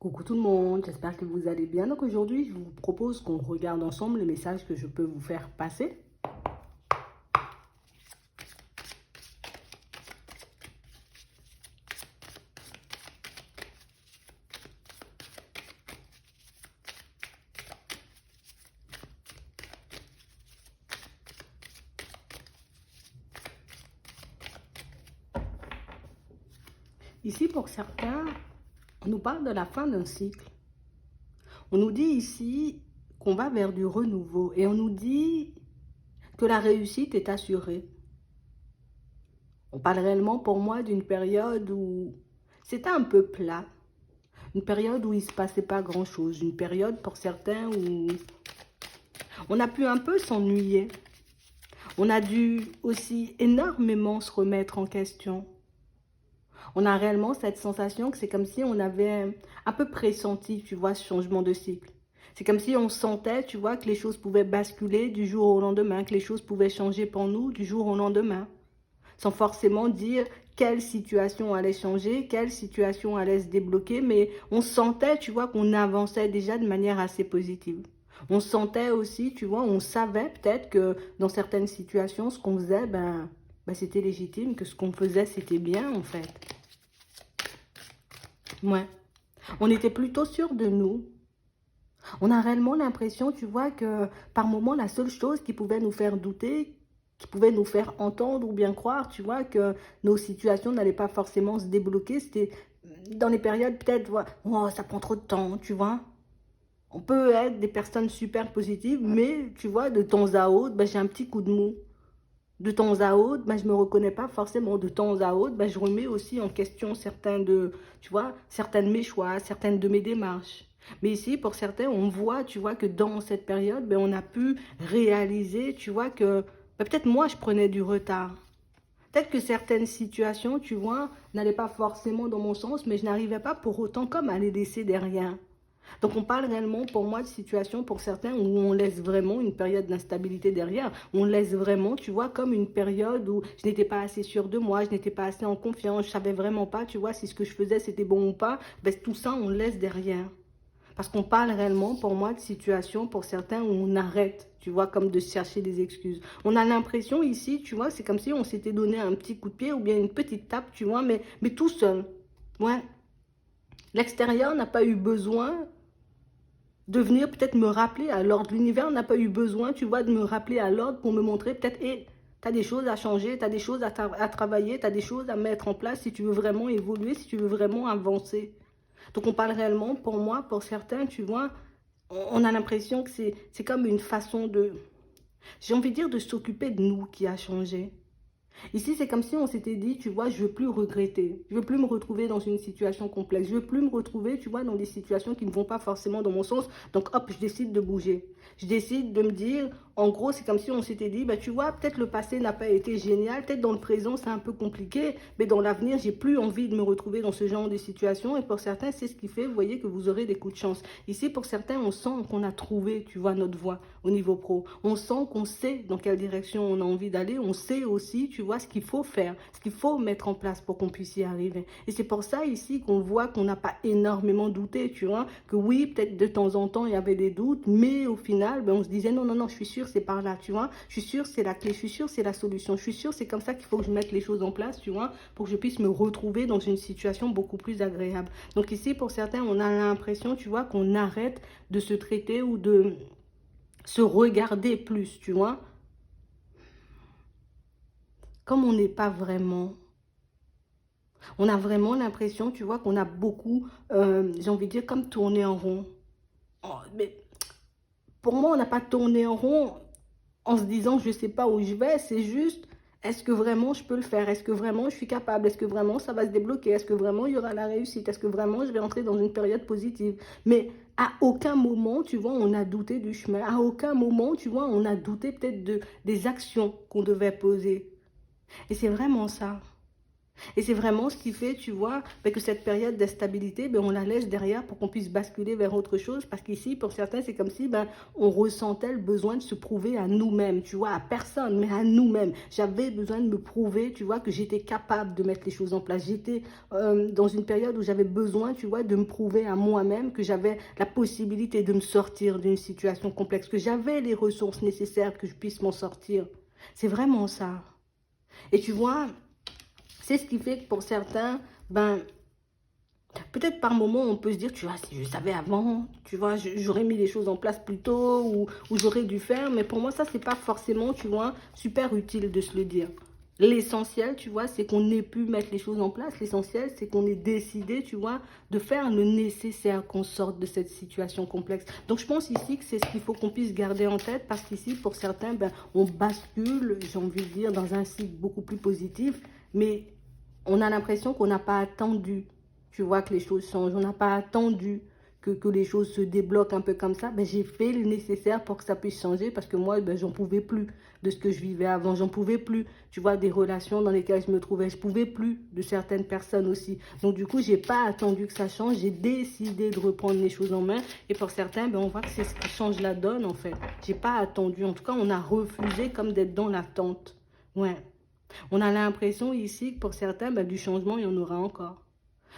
Coucou tout le monde, j'espère que vous allez bien. Donc aujourd'hui, je vous propose qu'on regarde ensemble le message que je peux vous faire passer. Ici, pour certains, on nous parle de la fin d'un cycle. On nous dit ici qu'on va vers du renouveau et on nous dit que la réussite est assurée. On parle réellement pour moi d'une période où c'était un peu plat. Une période où il ne se passait pas grand-chose. Une période pour certains où on a pu un peu s'ennuyer. On a dû aussi énormément se remettre en question. On a réellement cette sensation que c'est comme si on avait un peu pressenti, tu vois, ce changement de cycle. C'est comme si on sentait, tu vois, que les choses pouvaient basculer du jour au lendemain, que les choses pouvaient changer pour nous du jour au lendemain, sans forcément dire quelle situation allait changer, quelle situation allait se débloquer, mais on sentait, tu vois, qu'on avançait déjà de manière assez positive. On sentait aussi, tu vois, on savait peut-être que dans certaines situations, ce qu'on faisait, c'était légitime, que ce qu'on faisait, c'était bien, en fait. Ouais. On était plutôt sûr de nous. On a réellement l'impression, tu vois, que par moment, la seule chose qui pouvait nous faire douter, qui pouvait nous faire entendre ou bien croire, tu vois, que nos situations n'allaient pas forcément se débloquer, c'était dans les périodes peut-être, oh, ça prend trop de temps, tu vois. On peut être des personnes super positives, mais tu vois, de temps à autre, j'ai un petit coup de mou. De temps à autre, je ne me reconnais pas forcément. De temps à autre, je remets aussi en question certains de mes choix, certaines de mes démarches. Mais ici, pour certains, on voit, tu vois, que dans cette période, on a pu réaliser, tu vois, que peut-être moi, je prenais du retard. Peut-être que certaines situations, tu vois, n'allaient pas forcément dans mon sens, mais je n'arrivais pas pour autant comme à les laisser derrière. Donc on parle réellement pour moi de situation pour certains où on laisse vraiment une période d'instabilité derrière. On laisse vraiment, tu vois, comme une période où je n'étais pas assez sûre de moi, je n'étais pas assez en confiance, je savais vraiment pas, tu vois, si ce que je faisais c'était bon ou pas. Tout ça on laisse derrière. Parce qu'on parle réellement pour moi de situation pour certains où on arrête, tu vois, comme de chercher des excuses. On a l'impression ici, tu vois, c'est comme si on s'était donné un petit coup de pied ou bien une petite tape, tu vois, mais tout seul. Ouais. L'extérieur n'a pas eu besoin de venir peut-être me rappeler à l'ordre. L'univers n'a pas eu besoin, tu vois, de me rappeler à l'ordre pour me montrer peut-être, hé, tu as des choses à changer, tu as des choses à travailler, tu as des choses à mettre en place si tu veux vraiment évoluer, si tu veux vraiment avancer. Donc on parle réellement, pour moi, pour certains, tu vois, on a l'impression que c'est comme une façon de, j'ai envie de dire, de s'occuper de nous qui a changé. Ici, c'est comme si on s'était dit, tu vois, je ne veux plus regretter. Je ne veux plus me retrouver dans une situation complexe. Je ne veux plus me retrouver, tu vois, dans des situations qui ne vont pas forcément dans mon sens. Donc, hop, je décide de bouger. Je décide de me dire, en gros, c'est comme si on s'était dit, tu vois, peut-être le passé n'a pas été génial. Peut-être dans le présent, c'est un peu compliqué. Mais dans l'avenir, j'ai plus envie de me retrouver dans ce genre de situation. Et pour certains, c'est ce qui fait, vous voyez, que vous aurez des coups de chance. Ici, pour certains, on sent qu'on a trouvé, tu vois, notre voie au niveau pro. On sent qu'on sait dans quelle direction on a envie d'aller. On sait aussi, tu vois, ce qu'il faut faire, ce qu'il faut mettre en place pour qu'on puisse y arriver. Et c'est pour ça ici qu'on voit qu'on n'a pas énormément douté, tu vois, que oui, peut-être de temps en temps, il y avait des doutes, mais au final, on se disait non, non, non, je suis sûre, c'est par là, tu vois, je suis sûre, c'est la clé, je suis sûre, c'est la solution, je suis sûre, c'est comme ça qu'il faut que je mette les choses en place, tu vois, pour que je puisse me retrouver dans une situation beaucoup plus agréable. Donc ici, pour certains, on a l'impression, tu vois, qu'on arrête de se traiter ou de se regarder plus, tu vois. Comme on n'est pas vraiment, on a vraiment l'impression, tu vois, qu'on a beaucoup, j'ai envie de dire, comme tourné en rond. Oh, mais pour moi, on n'a pas tourné en rond en se disant, je ne sais pas où je vais, c'est juste, est-ce que vraiment je peux le faire? Est-ce que vraiment je suis capable? Est-ce que vraiment ça va se débloquer? Est-ce que vraiment il y aura la réussite? Est-ce que vraiment je vais entrer dans une période positive? Mais à aucun moment, tu vois, on a douté du chemin. À aucun moment, tu vois, on a douté peut-être des actions qu'on devait poser. Et c'est vraiment ça. Et c'est vraiment ce qui fait, tu vois, que cette période d'instabilité, on la laisse derrière pour qu'on puisse basculer vers autre chose. Parce qu'ici, pour certains, c'est comme si on ressentait le besoin de se prouver à nous-mêmes, tu vois, à personne, mais à nous-mêmes. J'avais besoin de me prouver, tu vois, que j'étais capable de mettre les choses en place. J'étais dans une période où j'avais besoin, tu vois, de me prouver à moi-même que j'avais la possibilité de me sortir d'une situation complexe, que j'avais les ressources nécessaires que je puisse m'en sortir. C'est vraiment ça. Et tu vois, c'est ce qui fait que pour certains, peut-être par moment, on peut se dire, tu vois, si je savais avant, tu vois, j'aurais mis les choses en place plus tôt ou j'aurais dû faire. Mais pour moi, ça, c'est pas forcément, tu vois, super utile de se le dire. L'essentiel, tu vois, c'est qu'on ait pu mettre les choses en place. L'essentiel, c'est qu'on ait décidé, tu vois, de faire le nécessaire qu'on sorte de cette situation complexe. Donc, je pense ici que c'est ce qu'il faut qu'on puisse garder en tête parce qu'ici, pour certains, on bascule, j'ai envie de dire, dans un cycle beaucoup plus positif. Mais on a l'impression qu'on n'a pas attendu, tu vois, que les choses changent. On n'a pas attendu que les choses se débloquent un peu comme ça. J'ai fait le nécessaire pour que ça puisse changer parce que moi, j'en pouvais plus de ce que je vivais avant. J'en pouvais plus, tu vois, des relations dans lesquelles je me trouvais. Je pouvais plus de certaines personnes aussi. Donc, du coup, j'ai pas attendu que ça change. J'ai décidé de reprendre les choses en main. Et pour certains, on voit que c'est ce qui change la donne, en fait. J'ai pas attendu. En tout cas, on a refusé comme d'être dans l'attente. Ouais. On a l'impression ici que pour certains, du changement, il y en aura encore.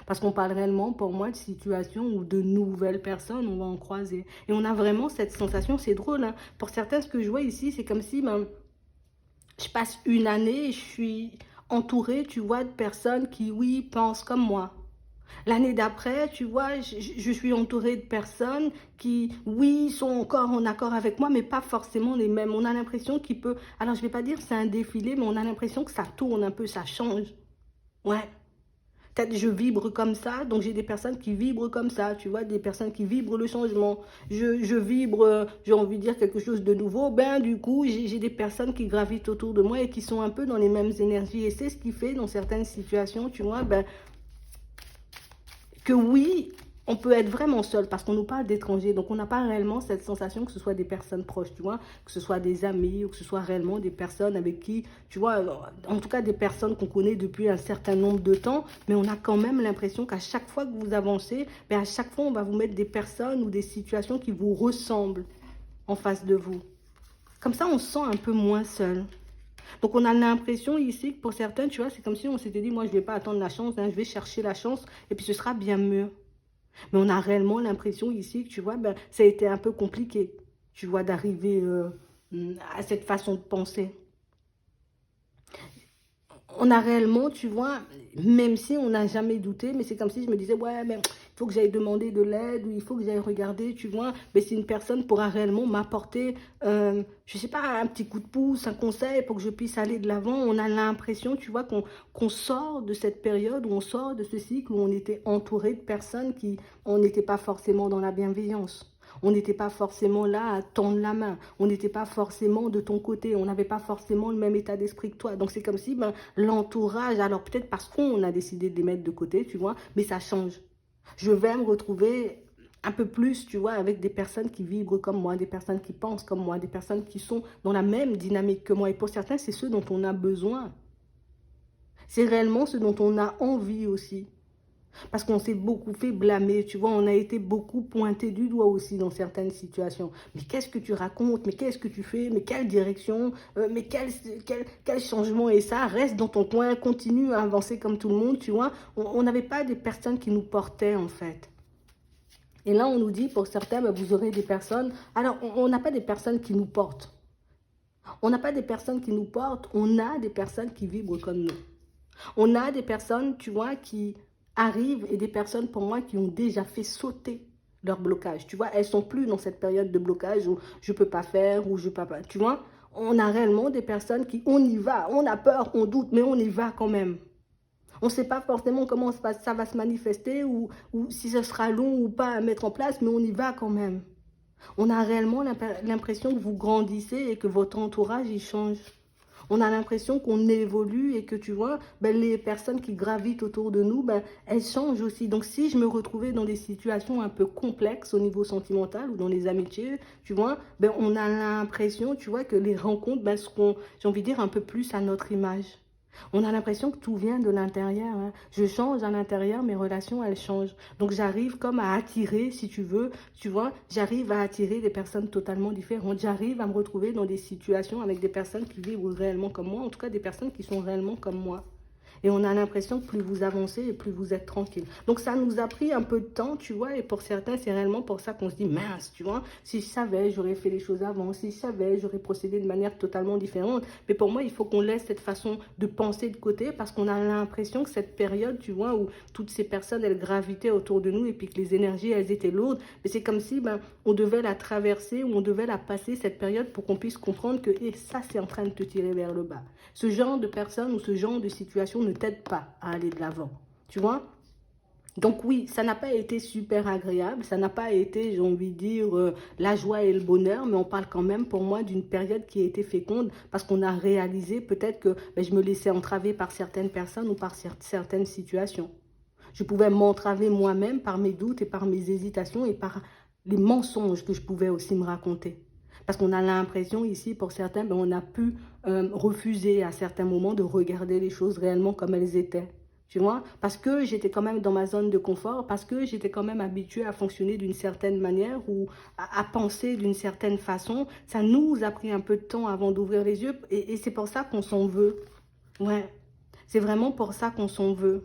Parce qu'on parle réellement, pour moi, de situations où de nouvelles personnes, on va en croiser. Et on a vraiment cette sensation, c'est drôle, hein. Pour certains, ce que je vois ici, c'est comme si je passe une année et je suis entourée, tu vois, de personnes qui, oui, pensent comme moi. L'année d'après, tu vois, je suis entourée de personnes qui, oui, sont encore en accord avec moi, mais pas forcément les mêmes. On a l'impression qu'il peut... Alors, je ne vais pas dire que c'est un défilé, mais on a l'impression que ça tourne un peu, ça change. Ouais. Peut-être je vibre comme ça, donc j'ai des personnes qui vibrent comme ça, tu vois, des personnes qui vibrent le changement. Je vibre, j'ai envie de dire quelque chose de nouveau, du coup, j'ai des personnes qui gravitent autour de moi et qui sont un peu dans les mêmes énergies. Et c'est ce qui fait, dans certaines situations, tu vois, que oui, on peut être vraiment seul parce qu'on nous parle d'étrangers. Donc, on n'a pas réellement cette sensation que ce soit des personnes proches, tu vois, que ce soit des amis ou que ce soit réellement des personnes avec qui, tu vois, en tout cas des personnes qu'on connaît depuis un certain nombre de temps. Mais on a quand même l'impression qu'à chaque fois que vous avancez, à chaque fois, on va vous mettre des personnes ou des situations qui vous ressemblent en face de vous. Comme ça, on se sent un peu moins seul. Donc, on a l'impression ici que pour certains, tu vois, c'est comme si on s'était dit, moi, je ne vais pas attendre la chance, hein, je vais chercher la chance et puis ce sera bien mieux. Mais on a réellement l'impression ici que, tu vois, ça a été un peu compliqué, tu vois, d'arriver à cette façon de penser. On a réellement, tu vois, même si on n'a jamais douté, mais c'est comme si je me disais, ouais, mais il faut que j'aille demander de l'aide, ou il faut que j'aille regarder, tu vois, mais si une personne pourra réellement m'apporter, je sais pas, un petit coup de pouce, un conseil pour que je puisse aller de l'avant, on a l'impression, tu vois, qu'on sort de cette période, où on sort de ce cycle, où on était entouré de personnes qui, on n'était pas forcément dans la bienveillance. On n'était pas forcément là à tendre la main. On n'était pas forcément de ton côté. On n'avait pas forcément le même état d'esprit que toi. Donc, c'est comme si l'entourage, alors peut-être parce qu'on a décidé de les mettre de côté, tu vois, mais ça change. Je vais me retrouver un peu plus, tu vois, avec des personnes qui vibrent comme moi, des personnes qui pensent comme moi, des personnes qui sont dans la même dynamique que moi. Et pour certains, c'est ceux dont on a besoin. C'est réellement ce dont on a envie aussi. Parce qu'on s'est beaucoup fait blâmer, tu vois, on a été beaucoup pointé du doigt aussi dans certaines situations. Mais qu'est-ce que tu racontes? Mais qu'est-ce que tu fais? Mais quelle direction? Mais quel changement? Et ça, reste dans ton coin, continue à avancer comme tout le monde, tu vois. On n'avait pas des personnes qui nous portaient, en fait. Et là, on nous dit, pour certains, vous aurez des personnes... Alors, on n'a pas des personnes qui nous portent. On n'a pas des personnes qui nous portent, on a des personnes qui vibrent comme nous. On a des personnes, tu vois, qui arrivent et des personnes pour moi qui ont déjà fait sauter leur blocage. Tu vois, elles sont plus dans cette période de blocage où je peux pas faire, ou je peux pas. Tu vois, on a réellement des personnes qui, on y va, on a peur, on doute, mais on y va quand même. On ne sait pas forcément comment ça va se manifester ou si ce sera long ou pas à mettre en place, mais on y va quand même. On a réellement l'impression que vous grandissez et que votre entourage, il change. On a l'impression qu'on évolue et que, tu vois, les personnes qui gravitent autour de nous, elles changent aussi. Donc, si je me retrouvais dans des situations un peu complexes au niveau sentimental ou dans les amitiés, tu vois, on a l'impression, tu vois, que les rencontres seront, j'ai envie de dire, un peu plus à notre image. On a l'impression que tout vient de l'intérieur, hein. Je change à l'intérieur, mes relations, elles changent. Donc j'arrive comme à attirer, si tu veux, tu vois, j'arrive à attirer des personnes totalement différentes. J'arrive à me retrouver dans des situations avec des personnes qui vivent réellement comme moi, en tout cas des personnes qui sont réellement comme moi. Et on a l'impression que plus vous avancez et plus vous êtes tranquille. Donc ça nous a pris un peu de temps, tu vois, et pour certains, c'est réellement pour ça qu'on se dit, mince, tu vois, si je savais, j'aurais fait les choses avant, si je savais, j'aurais procédé de manière totalement différente. Mais pour moi, il faut qu'on laisse cette façon de penser de côté parce qu'on a l'impression que cette période, tu vois, où toutes ces personnes, elles gravitaient autour de nous et puis que les énergies, elles étaient lourdes, mais c'est comme si ben, on devait la traverser ou on devait la passer, cette période, pour qu'on puisse comprendre que et ça, c'est en train de te tirer vers le bas. Ce genre de personne ou ce genre de situation ne t'aide pas à aller de l'avant. Tu vois? Donc oui, ça n'a pas été super agréable, ça n'a pas été, j'ai envie de dire, la joie et le bonheur, mais on parle quand même pour moi d'une période qui a été féconde parce qu'on a réalisé peut-être que ben, je me laissais entraver par certaines personnes ou par certaines situations. Je pouvais m'entraver moi-même par mes doutes et par mes hésitations et par les mensonges que je pouvais aussi me raconter. Parce qu'on a l'impression ici, pour certains, ben, on a pu refuser à certains moments de regarder les choses réellement comme elles étaient. Tu vois? Parce que j'étais quand même dans ma zone de confort, parce que j'étais quand même habituée à fonctionner d'une certaine manière ou à penser d'une certaine façon. Ça nous a pris un peu de temps avant d'ouvrir les yeux et c'est pour ça qu'on s'en veut. Ouais, c'est vraiment pour ça qu'on s'en veut.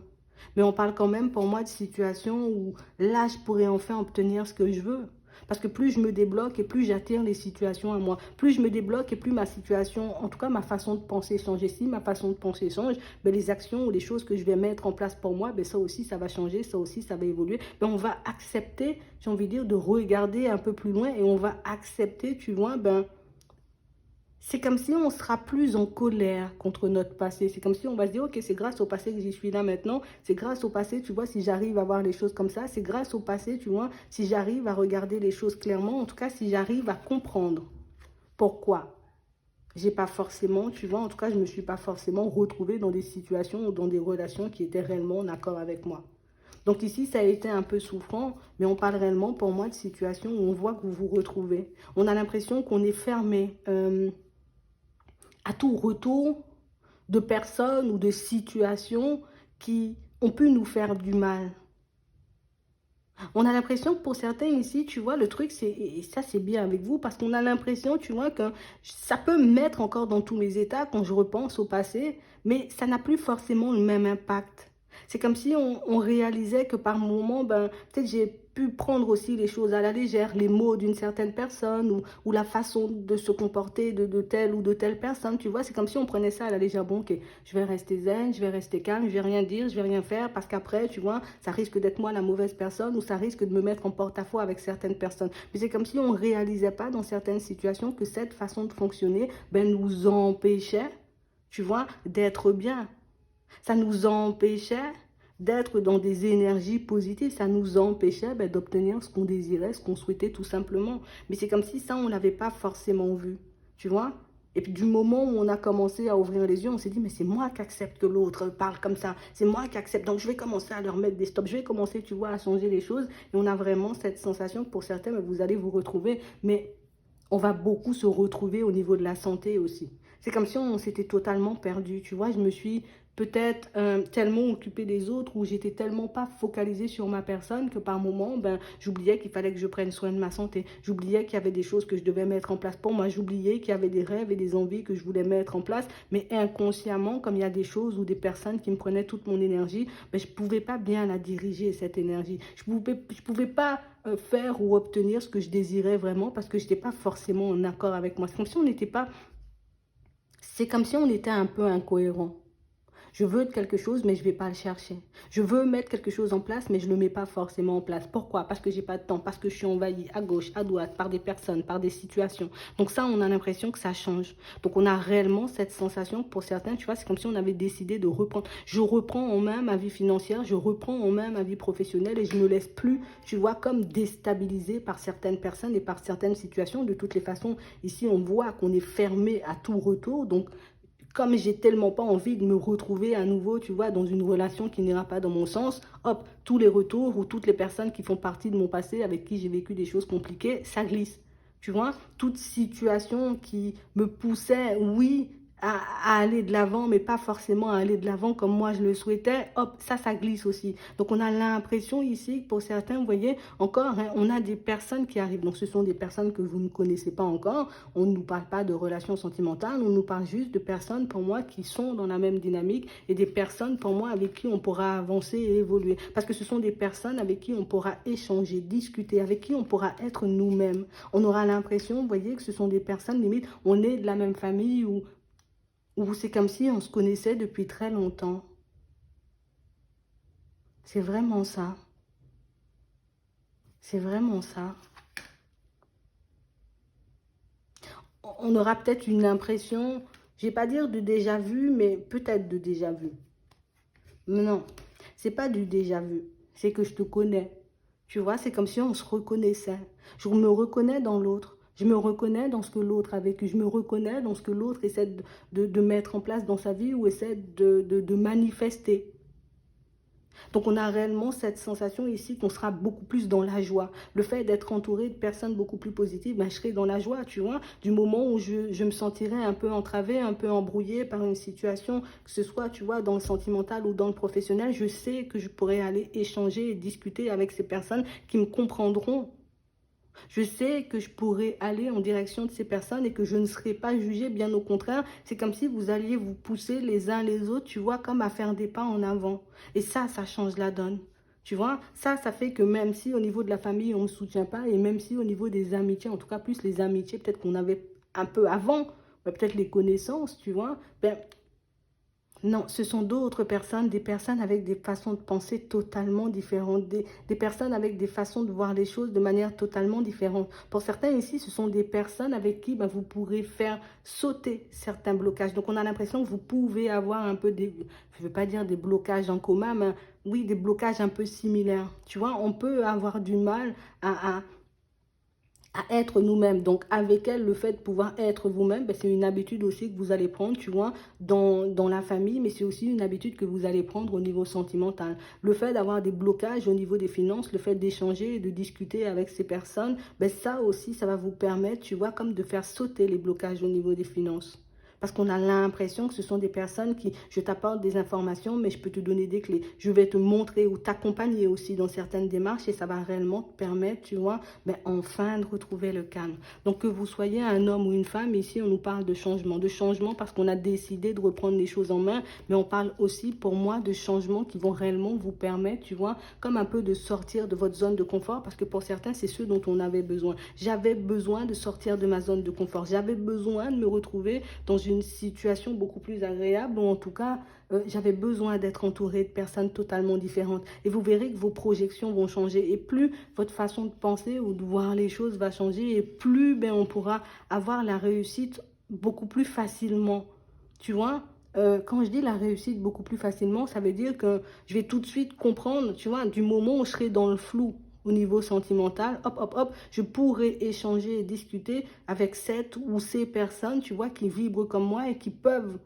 Mais on parle quand même pour moi de situations où là, je pourrais enfin obtenir ce que je veux. Parce que plus je me débloque et plus j'attire les situations à moi. Plus je me débloque et plus ma situation, en tout cas ma façon de penser change. Et si ma façon de penser change, ben les actions ou les choses que je vais mettre en place pour moi, ben ça aussi, ça va changer, ça aussi, ça va évoluer. Ben on va accepter, j'ai envie de dire, de regarder un peu plus loin et on va accepter, tu vois, ben c'est comme si on sera plus en colère contre notre passé. C'est comme si on va se dire, ok, c'est grâce au passé que j'y suis là maintenant. C'est grâce au passé, tu vois, si j'arrive à voir les choses comme ça. C'est grâce au passé, tu vois, si j'arrive à regarder les choses clairement. En tout cas, si j'arrive à comprendre pourquoi j'ai pas forcément, tu vois, en tout cas, je me suis pas forcément retrouvée dans des situations ou dans des relations qui étaient réellement en accord avec moi. Donc ici, ça a été un peu souffrant, mais on parle réellement pour moi de situations où on voit que vous vous retrouvez. On a l'impression qu'on est fermé. À tout retour de personnes ou de situations qui ont pu nous faire du mal. On a l'impression que pour certains ici, tu vois, le truc, c'est, et ça c'est bien avec vous, parce qu'on a l'impression, tu vois, que ça peut me mettre encore dans tous mes états quand je repense au passé, mais ça n'a plus forcément le même impact. C'est comme si on réalisait que par moment, ben, peut-être j'ai pu prendre aussi les choses à la légère, les mots d'une certaine personne ou la façon de se comporter de telle ou de telle personne, tu vois, c'est comme si on prenait ça à la légère. Bon, ok, je vais rester zen, je vais rester calme, je vais rien dire, je vais rien faire parce qu'après, tu vois, ça risque d'être moi la mauvaise personne ou ça risque de me mettre en porte-à-faux avec certaines personnes. Mais c'est comme si on réalisait pas dans certaines situations que cette façon de fonctionner, ben, nous empêchait, tu vois, d'être bien. Ça nous empêchait d'être dans des énergies positives. Ça nous empêchait ben, d'obtenir ce qu'on désirait, ce qu'on souhaitait tout simplement. Mais c'est comme si ça, on ne l'avait pas forcément vu. Tu vois? Et puis du moment où on a commencé à ouvrir les yeux, on s'est dit, mais c'est moi qui accepte que l'autre parle comme ça. C'est moi qui accepte. Donc je vais commencer à leur mettre des stops. Je vais commencer, tu vois, à changer les choses. Et on a vraiment cette sensation que pour certains, ben, vous allez vous retrouver. Mais on va beaucoup se retrouver au niveau de la santé aussi. C'est comme si on s'était totalement perdu. Tu vois, je me suis peut-être tellement occupée des autres ou j'étais tellement pas focalisée sur ma personne que par moment, ben, j'oubliais qu'il fallait que je prenne soin de ma santé. J'oubliais qu'il y avait des choses que je devais mettre en place pour moi. J'oubliais qu'il y avait des rêves et des envies que je voulais mettre en place. Mais inconsciemment, comme il y a des choses ou des personnes qui me prenaient toute mon énergie, ben, je ne pouvais pas bien la diriger, cette énergie. Je pouvais pas faire ou obtenir ce que je désirais vraiment parce que je n'étais pas forcément en accord avec moi. C'est comme si on n'était pas... C'est comme si on était un peu incohérent. Je veux quelque chose, mais je ne vais pas le chercher. Je veux mettre quelque chose en place, mais je ne le mets pas forcément en place. Pourquoi? Parce que j'ai pas de temps, parce que je suis envahie à gauche, à droite, par des personnes, par des situations. Donc ça, on a l'impression que ça change. Donc on a réellement cette sensation, pour certains, tu vois, c'est comme si on avait décidé de reprendre. Je reprends en main ma vie financière, je reprends en main ma vie professionnelle et je ne me laisse plus, tu vois, comme déstabilisée par certaines personnes et par certaines situations. De toutes les façons, ici, on voit qu'on est fermé à tout retour. Donc, comme j'ai tellement pas envie de me retrouver à nouveau, tu vois, dans une relation qui n'ira pas dans mon sens, hop, tous les retours ou toutes les personnes qui font partie de mon passé, avec qui j'ai vécu des choses compliquées, ça glisse. Tu vois, toute situation qui me poussait, oui, à aller de l'avant, mais pas forcément à aller de l'avant comme moi je le souhaitais, hop, ça glisse aussi. Donc on a l'impression ici, pour certains, vous voyez, encore, hein, on a des personnes qui arrivent. Donc ce sont des personnes que vous ne connaissez pas encore. On ne nous parle pas de relations sentimentales, on nous parle juste de personnes, pour moi, qui sont dans la même dynamique et des personnes, pour moi, avec qui on pourra avancer et évoluer. Parce que ce sont des personnes avec qui on pourra échanger, discuter, avec qui on pourra être nous-mêmes. On aura l'impression, vous voyez, que ce sont des personnes, limite, on est de la même famille ou c'est comme si on se connaissait depuis très longtemps. C'est vraiment ça. C'est vraiment ça. On aura peut-être une impression, je vais pas dire de déjà vu, mais peut-être de déjà vu. Mais non, c'est pas du déjà vu. C'est que je te connais. Tu vois, c'est comme si on se reconnaissait. Je me reconnais dans l'autre. Je me reconnais dans ce que l'autre a vécu. Je me reconnais dans ce que l'autre essaie de mettre en place dans sa vie ou essaie de manifester. Donc on a réellement cette sensation ici qu'on sera beaucoup plus dans la joie. Le fait d'être entouré de personnes beaucoup plus positives, ben, je serai dans la joie, tu vois. Du moment où je me sentirai un peu entravée, un peu embrouillée par une situation, que ce soit, tu vois, dans le sentimental ou dans le professionnel, je sais que je pourrai aller échanger et discuter avec ces personnes qui me comprendront. Je sais que je pourrais aller en direction de ces personnes et que je ne serai pas jugée, bien au contraire. C'est comme si vous alliez vous pousser les uns les autres, tu vois, comme à faire des pas en avant. Et ça change la donne. Tu vois, ça fait que même si au niveau de la famille, on ne me soutient pas, et même si au niveau des amitiés, en tout cas plus les amitiés, peut-être qu'on avait un peu avant, peut-être les connaissances, tu vois, ben, non, ce sont d'autres personnes, des personnes avec des façons de penser totalement différentes, des personnes avec des façons de voir les choses de manière totalement différente. Pour certains ici, ce sont des personnes avec qui ben, vous pourrez faire sauter certains blocages. Donc on a l'impression que vous pouvez avoir un peu des, je ne veux pas dire des blocages en commun, mais oui, des blocages un peu similaires. Tu vois, on peut avoir du mal à être nous-mêmes. Donc, avec elle, le fait de pouvoir être vous-même, ben, c'est une habitude aussi que vous allez prendre, tu vois, dans la famille, mais c'est aussi une habitude que vous allez prendre au niveau sentimental. Le fait d'avoir des blocages au niveau des finances, le fait d'échanger et de discuter avec ces personnes, ben, ça aussi, ça va vous permettre, tu vois, comme de faire sauter les blocages au niveau des finances. Parce qu'on a l'impression que ce sont des personnes qui, je t'apporte des informations, mais je peux te donner des clés. Je vais te montrer ou t'accompagner aussi dans certaines démarches et ça va réellement te permettre, tu vois, ben, enfin de retrouver le calme. Donc que vous soyez un homme ou une femme, ici on nous parle de changement parce qu'on a décidé de reprendre les choses en main, mais on parle aussi pour moi de changements qui vont réellement vous permettre, tu vois, comme un peu de sortir de votre zone de confort parce que pour certains c'est ce dont on avait besoin. J'avais besoin de sortir de ma zone de confort, j'avais besoin de me retrouver dans une situation beaucoup plus agréable ou en tout cas j'avais besoin d'être entouré de personnes totalement différentes. Et vous verrez que vos projections vont changer. Et plus votre façon de penser ou de voir les choses va changer, et plus ben, on pourra avoir la réussite beaucoup plus facilement. Tu vois, quand je dis la réussite beaucoup plus facilement, ça veut dire que je vais tout de suite comprendre, tu vois, du moment où je serai dans le flou au niveau sentimental, hop, hop, hop, je pourrais échanger et discuter avec cette ou ces personnes, tu vois, qui vibrent comme moi et qui peuvent,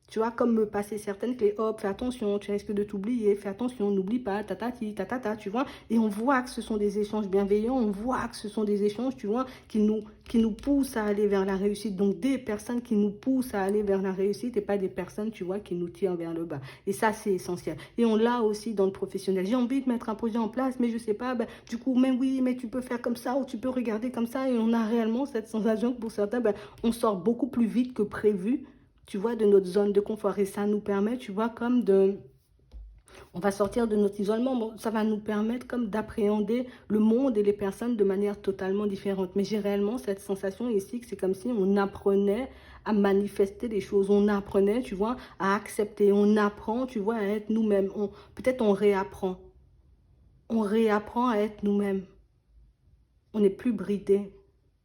tu vois, comme me passer certaines clés, hop, fais attention, tu risques de t'oublier, fais attention, n'oublie pas, tatati, tatata, tu vois. Et on voit que ce sont des échanges bienveillants, on voit que ce sont des échanges, tu vois, qui nous poussent à aller vers la réussite. Donc, des personnes qui nous poussent à aller vers la réussite et pas des personnes, tu vois, qui nous tirent vers le bas. Et ça, c'est essentiel. Et on l'a aussi dans le professionnel. J'ai envie de mettre un projet en place, mais je sais pas, ben, du coup, mais oui, mais tu peux faire comme ça ou tu peux regarder comme ça. Et on a réellement cette sensation que pour certains, ben, on sort beaucoup plus vite que prévu, tu vois, de notre zone de confort. Et ça nous permet, tu vois, comme de... On va sortir de notre isolement. Bon, ça va nous permettre comme d'appréhender le monde et les personnes de manière totalement différente. Mais j'ai réellement cette sensation ici que c'est comme si on apprenait à manifester les choses. On apprenait, tu vois, à accepter. On apprend, tu vois, à être nous-mêmes. Peut-être on réapprend. On réapprend à être nous-mêmes. On n'est plus bridé.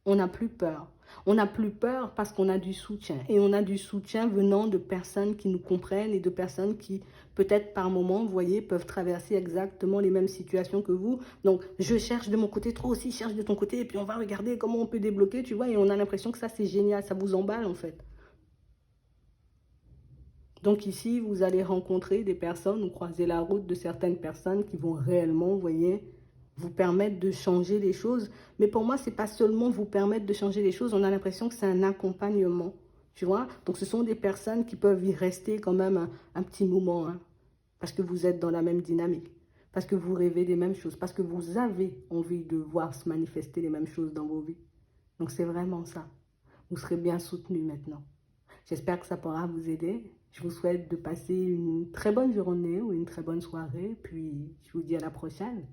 On n'a plus peur. On n'a plus peur parce qu'on a du soutien. Et on a du soutien venant de personnes qui nous comprennent et de personnes qui, peut-être par moment, vous voyez, peuvent traverser exactement les mêmes situations que vous. Donc, je cherche de mon côté, toi aussi cherche de ton côté, et puis on va regarder comment on peut débloquer, tu vois, et on a l'impression que ça, c'est génial, ça vous emballe en fait. Donc ici, vous allez rencontrer des personnes ou croiser la route de certaines personnes qui vont réellement, vous voyez, vous permettre de changer les choses. Mais pour moi, c'est pas seulement vous permettre de changer les choses, on a l'impression que c'est un accompagnement. Tu vois? Donc, ce sont des personnes qui peuvent y rester quand même un petit moment, hein, parce que vous êtes dans la même dynamique, parce que vous rêvez des mêmes choses, parce que vous avez envie de voir se manifester les mêmes choses dans vos vies. Donc, c'est vraiment ça. Vous serez bien soutenu maintenant. J'espère que ça pourra vous aider. Je vous souhaite de passer une très bonne journée ou une très bonne soirée. Puis, je vous dis à la prochaine.